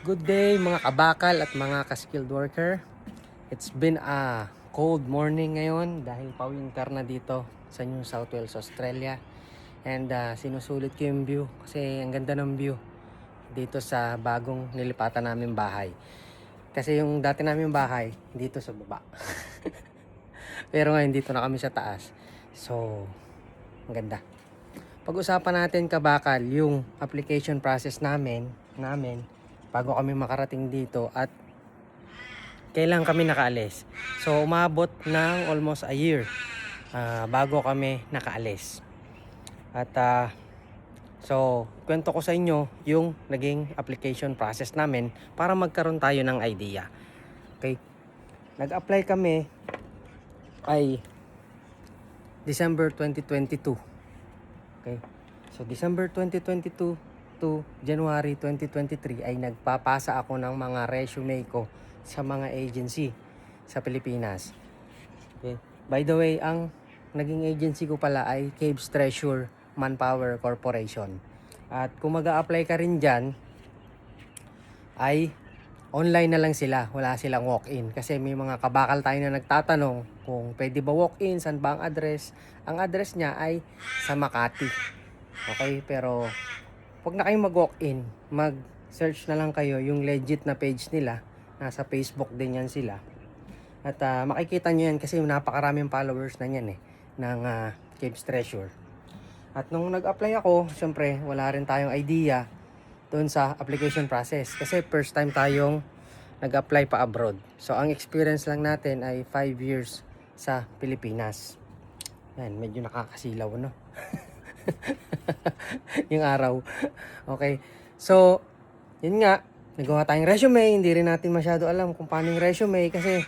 Good day mga kabakal at mga ka-skilled worker. It's been a cold morning ngayon dahil pa-winter na dito sa New South Wales, Australia. And sinusulit ko yung view kasi ang ganda ng view dito sa bagong nilipatan namin bahay. Kasi yung dati namin bahay dito sa baba. Pero ngayon dito na kami sa taas. So, ang ganda. Pag-usapan natin kabakal yung application process namin bago kami makarating dito at kailan kami nakaalis. So umabot ng almost a year bago kami nakaalis. At so kwento ko sa inyo yung naging application process namin para magkaroon tayo ng idea. Okay? Nag-apply kami ay December 2022. Okay? So December 2022 to January 2023 ay nagpapasa ako ng mga resume ko sa mga agency sa Pilipinas. Okay. By the way, ang naging agency ko pala ay Caves Treasure Manpower Corporation. At kung mag-a-apply ka rin dyan, ay online na lang sila. Wala silang walk-in. Kasi may mga kabakal tayo na nagtatanong kung pwede ba walk-in, saan ba ang address. Ang address niya ay sa Makati. Okay, pero huwag na kayong mag-walk-in. Mag-search na lang kayo yung legit na page nila. Nasa Facebook din yan sila. At makikita nyo yan kasi napakaraming followers na yan ng Caves Treasure. At nung nag-apply ako, syempre wala rin tayong idea doon sa application process. Kasi first time tayong nag-apply pa abroad. So ang experience lang natin ay 5 years sa Pilipinas. Yan, medyo nakakasilaw, no? Yung araw. Okay. So, yun nga, nagawa tayong resume, hindi rin natin masyado alam kung paano yung resume kasi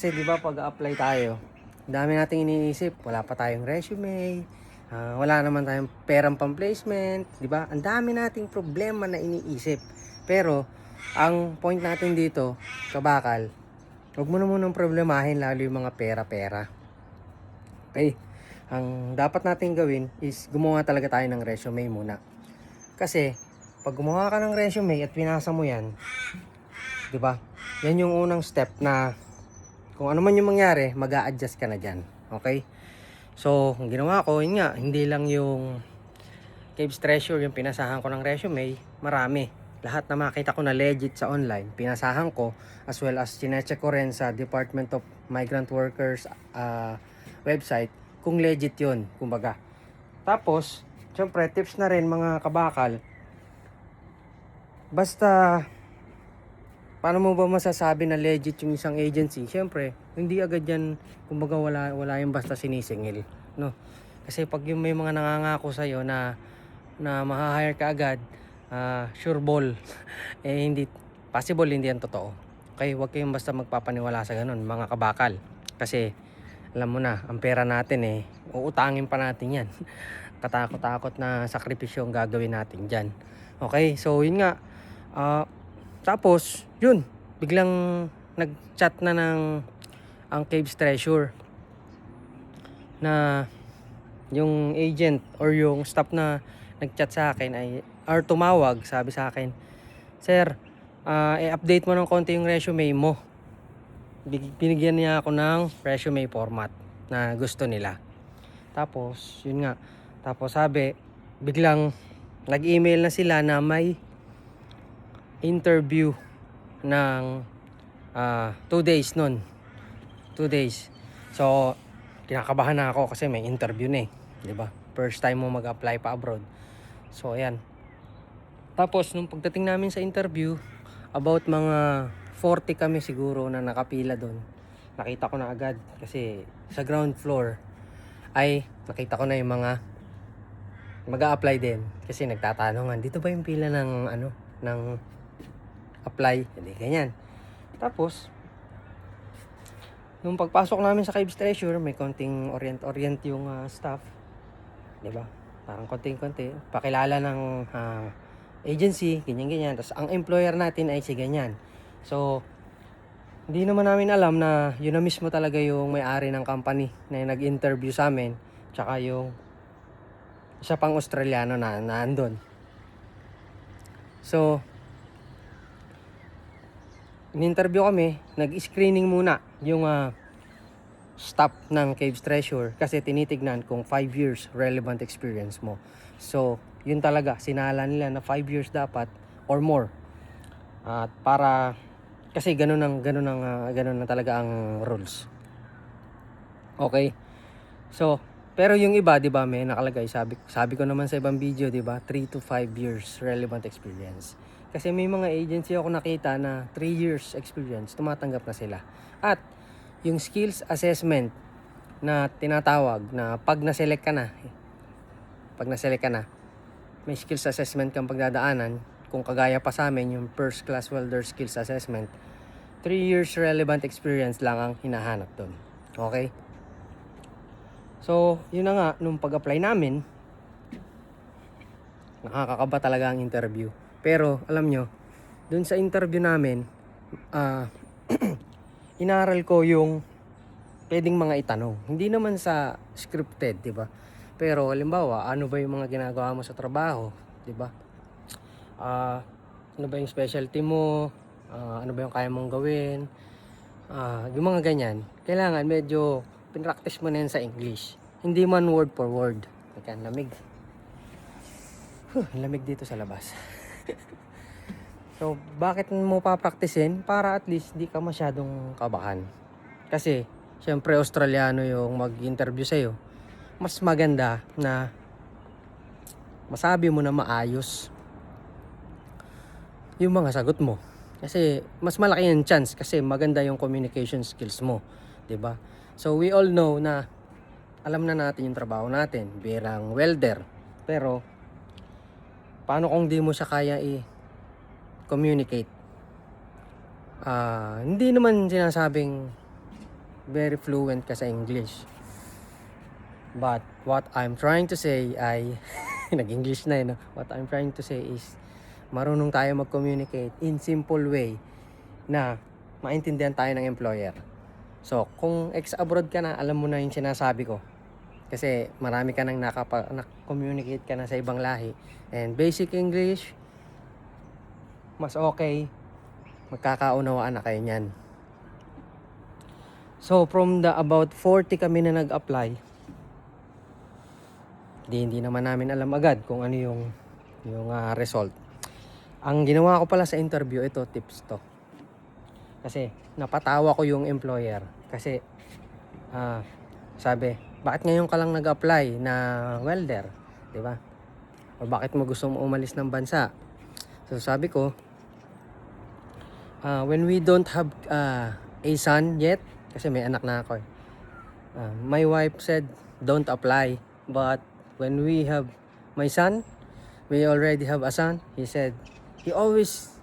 di ba pag-apply tayo, dami nating iniisip, wala pa tayong resume, wala naman tayong perang pang-placement, di ba? Ang dami nating problema na iniisip. Pero ang point natin dito, kabakal, huwag mo na munang problemahin lalo yung mga pera-pera. Okay? Ang dapat natin gawin is gumawa talaga tayo ng resume muna. Kasi pag gumawa ka ng resume at pinasa mo yan, 'di ba? Yan yung unang step na kung ano man yung mangyari, mag-a-adjust ka na diyan. Okay? So, ang ginawa ko, yun nga, hindi lang yung Caves Treasure yung pinasahan ko ng resume, marami. Lahat na makita ko na legit sa online, pinasahan ko, as well as chinecheck ko rin sa Department of Migrant Workers website kung legit yun, kumbaga. Tapos, syempre, tips na rin mga kabakal. Basta, paano mo ba masasabi na legit yung isang agency? Syempre, hindi agad yan, kumbaga wala yung basta sinisingil, no? Kasi pag yung may mga nangangako sa'yo na ma-hire ka agad, sure ball, hindi, possible hindi yan totoo. Okay, huwag kayong basta magpapaniwala sa ganun, mga kabakal. Kasi, alam mo na, ang pera natin uutangin pa natin yan. Katakot-takot na sakripisyo ang gagawin natin dyan. Okay, so yun nga. Tapos, yun, biglang nag-chat na ng ang Caves Treasure na yung agent or yung staff na nag-chat sa akin or tumawag, sabi sa akin, "Sir, i-update mo ng konti yung resume mo." Binigyan niya ako ng resume format na gusto nila. Tapos, yun nga. Tapos sabi, biglang nag-email na sila na may interview ng 2 days nun. 2 days. So, kinakabahan na ako kasi may interview na 'di ba? First time mo mag-apply pa abroad. So, ayan. Tapos, nung pagdating namin sa interview, about mga 40 kami siguro na nakapila doon. Nakita ko na agad kasi sa ground floor ay nakita ko na yung mga mag-a-apply din kasi nagtatanungan, dito ba yung pila ng ng apply? Hindi ganyan. Tapos nung pagpasok namin sa Caves Treasure, may konting orient yung staff, 'di ba? Parang konting-konti pakilala ng agency, ganyan-ganyan. Tapos ang employer natin ay si ganyan. So, hindi naman namin alam na yun na mismo talaga yung may-ari ng company na nag-interview sa amin. Tsaka yung isa pang Australiano na andun. So, in-interview kami, nag-screening muna yung staff ng Caves Treasure kasi tinitignan kung 5 years relevant experience mo. So, yun talaga, sinala nila na 5 years dapat or more. At para kasi ganun na talaga ang rules. Okay. So, pero yung iba, 'di ba, may nakalagay, sabi ko naman sa ibang video, 'di ba, 3 to 5 years relevant experience. Kasi may mga agency ako nakita na 3 years experience, tumatanggap na sila. At yung skills assessment na tinatawag na pag na-select ka na, may skills assessment kang pagdadaanan. Kung kagaya pa sa amin, yung first class welder skills assessment, 3 years relevant experience lang ang hinahanap doon. Okay? So, yun na nga, nung pag-apply namin, nakakakaba talaga ang interview. Pero, alam nyo, dun sa interview namin, inaral ko yung pwedeng mga itanong. Hindi naman sa scripted, di ba? Pero, halimbawa, ano ba yung mga ginagawa mo sa trabaho, di ba? Ano ba yung specialty mo? Ano ba yung kaya mong gawin? Yung mga ganyan. Kailangan medyo pinractice mo na yan sa English. Hindi man word for word. Teka, lamig. Lamig dito sa labas. So, bakit mo papraktisin? Para at least di ka masyadong kabahan. Kasi, syempre Australiano yung mag-interview sa'yo. Mas maganda na masabi mo na maayos yung mga sagot mo. Kasi mas malaki yung chance kasi maganda yung communication skills mo, 'di ba? So we all know na alam na natin yung trabaho natin bilang welder. Pero paano kung di mo siya kaya i-communicate? Hindi naman sinasabing very fluent ka sa English. But what I'm trying to say ay nag-English na no? What I'm trying to say is marunong tayo mag-communicate in simple way na maintindihan tayo ng employer. So, kung ex-abroad ka na, alam mo na yung sinasabi ko. Kasi marami ka nang na-communicate ka na sa ibang lahi. And basic English, mas okay. Magkakaunawaan na kayo niyan. So, from the about 40 kami na nag-apply, hindi naman namin alam agad kung ano yung result. Ang ginawa ko pala sa interview, ito tips to. Kasi napatawa ko yung employer. Kasi sabi, bakit ngayon ka lang nag-apply na welder? 'Di ba? O bakit mo gusto mo umalis ng bansa? So sabi ko, when we don't have a son yet, kasi may anak na ako my wife said, don't apply. But when we have my son, we already have a son, he always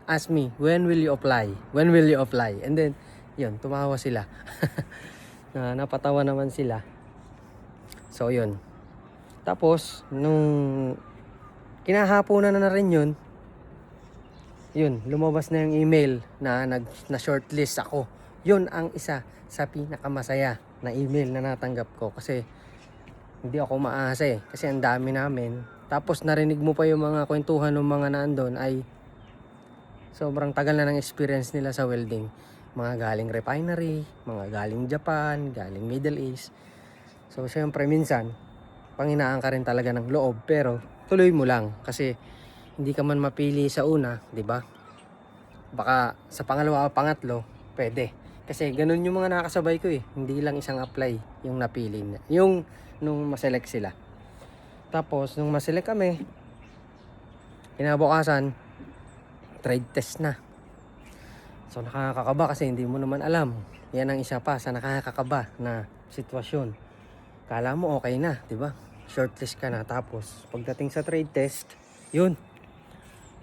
ask me, when will you apply? When will you apply? And then, yun, tumawa sila. Napatawa naman sila. So, yun. Tapos, nung kinahaponan na rin yun, lumabas na yung email na shortlist ako. Yun ang isa sa pinakamasaya na email na natanggap ko. Kasi, hindi ako maasa kasi ang dami namin. Tapos narinig mo pa yung mga kwentuhan ng mga naandun ay sobrang tagal na ng experience nila sa welding. Mga galing refinery, mga galing Japan, galing Middle East. So syempre minsan, panghinaan ka rin talaga ng loob, pero tuloy mo lang kasi hindi ka man mapili sa una, di ba? Baka sa pangalawa o pangatlo, pwede. Kasi ganun yung mga nakasabay ko Hindi lang isang apply yung napili. Yung nung maselect sila. Tapos, nung maselect kami, kinabukasan, trade test na. So, nakakakaba kasi hindi mo naman alam. Yan ang isa pa sa nakakakaba na sitwasyon. Kala mo okay na, di ba? Shortlist ka na. Tapos, pagdating sa trade test, yun.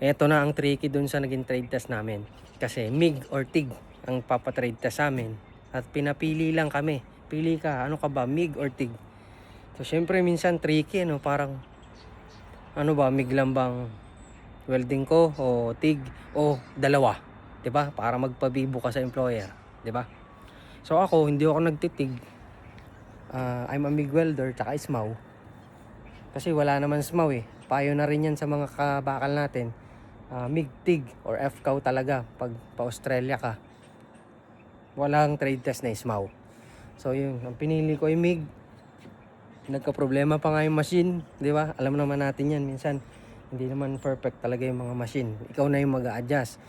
Eto na ang tricky dun sa naging trade test namin. Kasi MIG or TIG ang papatrade test sa amin. At pinapili lang kami. Pili ka, ano ka ba, MIG or TIG? So, syempre, minsan tricky, parang, MIG lang bang welding ko, o TIG, o dalawa, 'di ba? Para magpabibo ka sa employer, 'di ba? So, ako, hindi ako nagtitig. I'm a MIG welder, tsaka SMAW. Kasi wala naman SMAW Payo na rin yan sa mga kabakal natin MIG-TIG or FCOW talaga pag pa-Australia ka. Walang trade test na ISMAW. So yun, ang pinili ko ay MIG. Nagka-problema pa nga yung machine, di ba? Alam naman natin yan, minsan hindi naman perfect talaga yung mga machine. Ikaw na yung mag-a-adjust.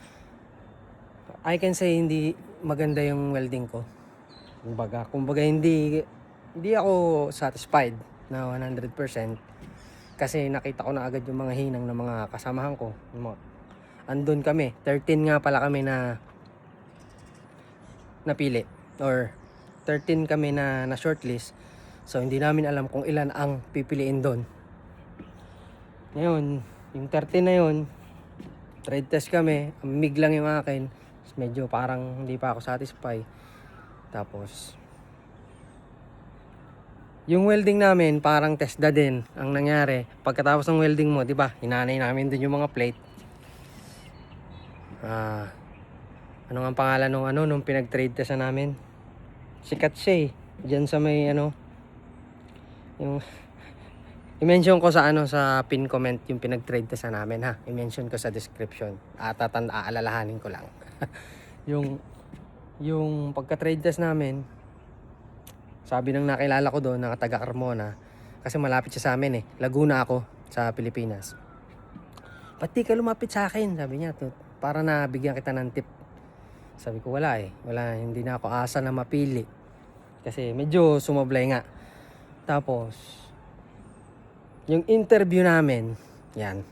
I can say hindi maganda yung welding ko. Kumbaga hindi ako satisfied na 100% kasi nakita ko na agad yung mga hinang ng mga kasamahan ko. Andun kami, 13 nga pala kami na napili or 13 kami na shortlist. So hindi namin alam kung ilan ang pipiliin doon. Ngayon, yung 13 na yun, trade test kami, MIG lang yung akin. Medyo parang hindi pa ako satisfied. Tapos yung welding namin parang TESDA din ang nangyari. Pagkatapos ng welding mo, 'di ba? Hinanay namin din yung mga plate. Ano nga ang pangalan nung pinag-trade test namin? Sikat siya eh. Diyan sa may yung i-mention ko sa sa pin comment yung pinag-trade test namin ha. I-mention ko sa description. Aalalahanin ko lang. yung pagka-trade test namin, sabi ng nakilala ko doon, na taga Carmona, kasi malapit siya sa amin eh. Laguna ako sa Pilipinas. Pati ka lumapit sa akin, sabi niya, para na bigyan kita ng tip. Sabi ko wala, hindi na ako asa na mapili. Kasi medyo sumablay nga. Tapos, yung interview namin, yan.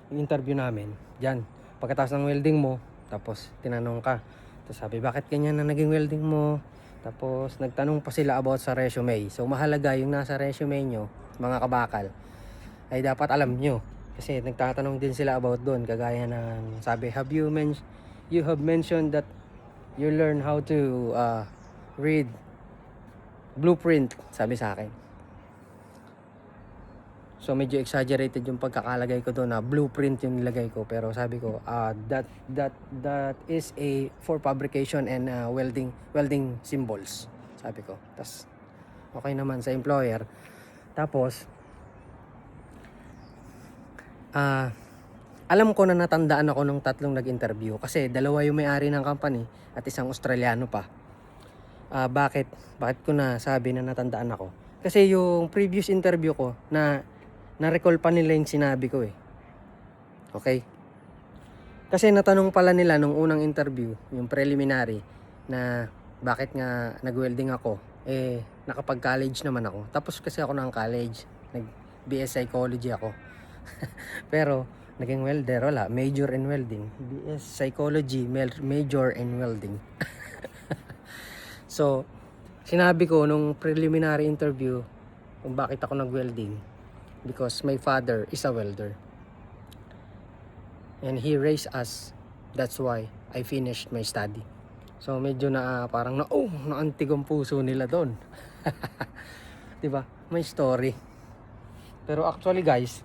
Yung interview namin, yan. Pagkatapos ng welding mo, tapos tinanong ka. Tapos sabi, bakit ganyan na naging welding mo? Tapos nagtanong pa sila about sa resume. So mahalaga yung nasa resume nyo, mga kabakal, ay dapat alam nyo. Kasi nagtatanong din sila about doon. Kagaya ng sabi, you have mentioned that you learn how to read blueprint, sabi sa akin. So medyo exaggerated yung pagkakalagay ko doon na blueprint yung nilagay ko, pero sabi ko that is a for fabrication and welding symbols, sabi ko. Tas okay naman sa employer. Tapos alam ko na natandaan ako nung tatlong nag-interview kasi dalawa yung may-ari ng company at isang Australiano pa. Bakit ko na sabi na natandaan ako? Kasi yung previous interview ko na-recall pa nila yung sinabi ko eh. Okay? Kasi natanong pala nila nung unang interview, yung preliminary, na bakit nga nag-welding ako. Nakapag-college naman ako. Tapos kasi ako ng college, nag-BS Psychology ako. Pero, naging welder, wala. Major in welding. BS Psychology, major in welding. So, sinabi ko nung preliminary interview kung bakit ako nag-welding. Because my father is a welder. And he raised us. That's why I finished my study. So medyo parang naantig ang puso nila doon. 'Di ba? May story. Pero actually guys,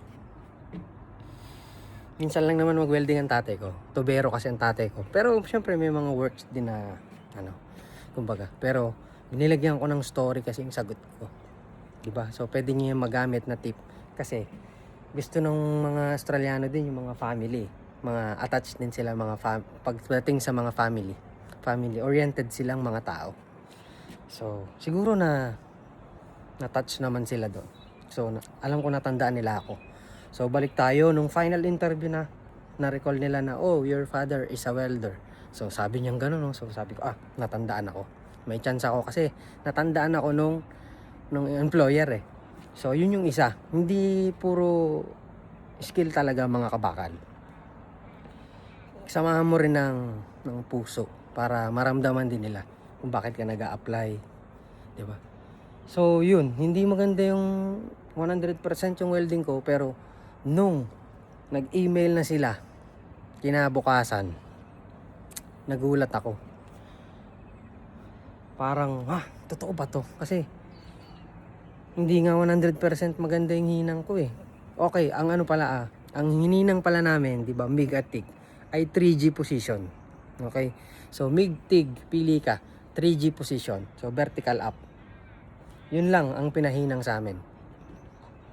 minsan lang naman mag-welding ang tatay ko. Tubero kasi ang tatay ko. Pero syempre may mga works din na kumbaga. Pero nilagyan ko ng story kasi yung sagot ko. 'Di ba? So pwede niyo yung magamit na tip. Kasi gusto ng mga Australiano din yung mga family. Mga attached din sila pagdating sa mga family. Family oriented silang mga tao. So siguro na-touch naman sila doon. So alam ko natandaan nila ako. So balik tayo nung final interview na-recall nila na your father is a welder. So sabi niyang gano'n, no? So sabi ko natandaan ako. May chance ako kasi natandaan ako nung employer eh. So yun yung isa. Hindi puro skill talaga mga kabakal. Samahan mo rin ng puso para maramdaman din nila kung bakit ka nag-a-apply, 'di ba? So yun, hindi maganda yung 100% yung welding ko, pero nung nag-email na sila kinabukasan, nagulat ako. Parang totoo ba to? Kasi hindi nga 100% maganda yung hinang ko eh. Okay, ang ang hininang pala namin, 'di ba, MIG at TIG ay 3G position. Okay? So MIG, TIG, pili ka, 3G position. So vertical up. Yun lang ang pinahinang sa amin.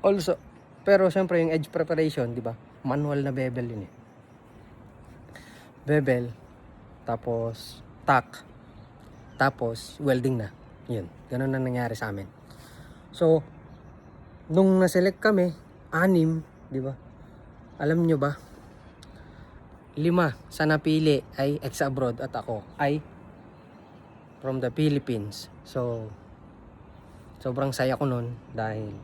Also, Pero syempre yung edge preparation, di ba? Manual na bevel yun eh. Bevel, tapos tack, tapos welding na. Yun, ganun na nangyari sa amin. So, nung na-select kami, 6, di ba? Alam nyo ba? 5 sa napili ay ex-abroad at ako ay from the Philippines. So, sobrang saya ko nun dahil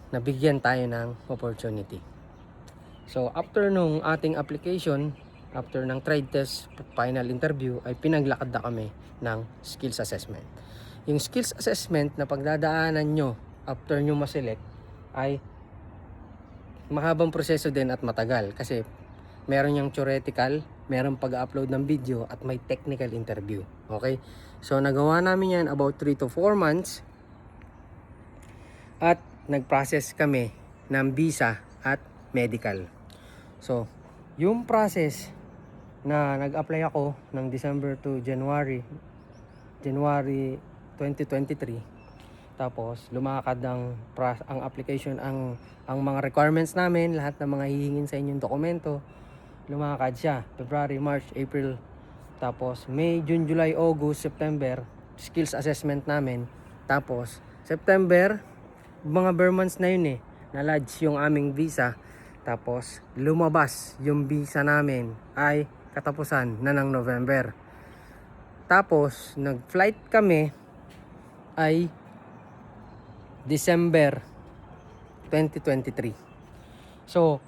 nabigyan tayo ng opportunity. So, after nung ating application, after ng trade test, final interview, ay pinaglakad na kami ng skills assessment. Yung skills assessment na pagdadaanan nyo after nyo ma-select ay mahabang proseso din at matagal kasi meron yung theoretical, meron pag-upload ng video at may technical interview. Okay? So nagawa namin yan about 3 to 4 months at nag-process kami ng visa at medical. So yung process na nag-apply ako ng December to January 2023. Tapos lumakad ang application, ang mga requirements namin, lahat ng mga hihingin sa inyong dokumento, lumakad siya February, March, April, tapos May, June, July, August, September, skills assessment namin. Tapos September, mga bare months na yun eh, na-lodge yung aming visa. Tapos lumabas yung visa namin ay katapusan na ng November. Tapos nag-flight kami ay December 2023. So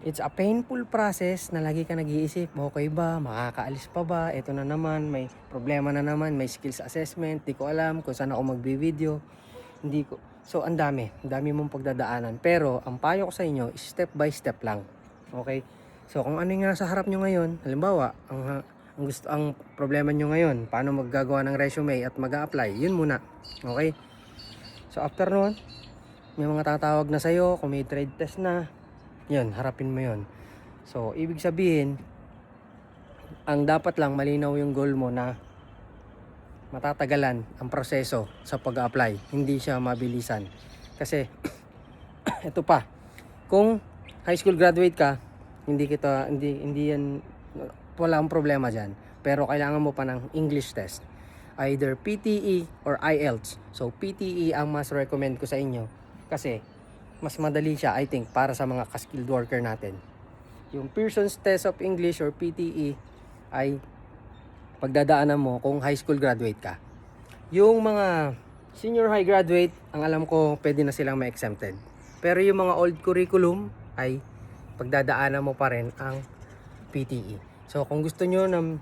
it's a painful process na lagi ka nag-iisip, okay ba? Makakaalis pa ba? Ito na naman, may problema na naman, may skills assessment, di ko alam kung saan ako magbi-video. Hindi ko. So, ang dami mong pagdadaanan. Pero, ang payo ko sa inyo, step by step lang. Okay? So, kung ano yung nasa harap nyo ngayon, halimbawa, ang problema nyo ngayon, paano maggagawa ng resume at mag-a-apply, yun muna. Okay? So, after nun, may mga tatawag na sa'yo, kung may trade test na, yun, harapin mo yun. So, ibig sabihin, ang dapat lang malinaw yung goal mo na matatagalan ang proseso sa pag-apply. Hindi siya mabilisan. Kasi, ito pa, kung high school graduate ka, hindi yan, wala akong problema dyan. Pero kailangan mo pa ng English test. Either PTE or IELTS. So, PTE ang mas recommend ko sa inyo. Kasi, mas madali siya, I think, para sa mga ka-skilled worker natin. Yung Pearson's Test of English or PTE ay pagdadaanan mo kung high school graduate ka. Yung mga senior high graduate, ang alam ko, pwede na silang ma-exempted. Pero yung mga old curriculum ay pagdadaanan mo pa rin ang PTE. So, kung gusto nyo ng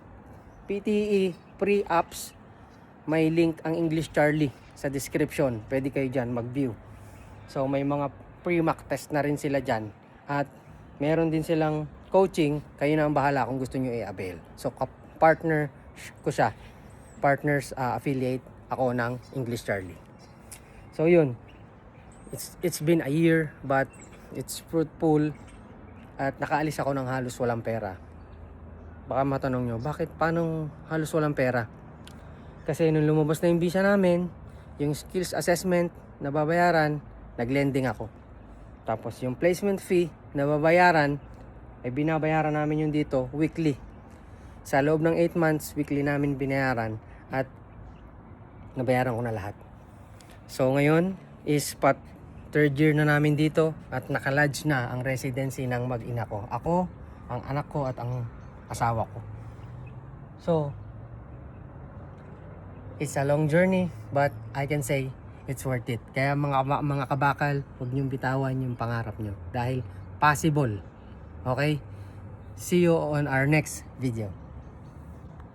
PTE pre-apps, may link ang English Charlie sa description. Pwede kayo dyan mag-view. So, may mga pre-mock test na rin sila dyan. At meron din silang coaching. Kayo na ang bahala kung gusto nyo i-avail. So, partner ko siya. Partners affiliate ako ng English Charlie. So, yun. It's been a year but it's fruitful. At nakaalis ako ng halos walang pera. Baka matanong nyo, bakit? Paano halos walang pera? Kasi nung lumabas na yung visa namin, yung skills assessment na babayaran, nag-lending ako. Tapos yung placement fee na babayaran, ay binabayaran namin yung dito weekly. Sa loob ng 8 months, weekly namin binayaran at nabayaran ko na lahat. So ngayon is 3rd year na namin dito at nakalodge na ang residency ng mag-ina ko. Ako, ang anak ko at ang asawa ko. So, it's a long journey but I can say it's worth it. Kaya mga kabakal, huwag niyong bitawan yung pangarap niyo dahil possible. Okay? See you on our next video.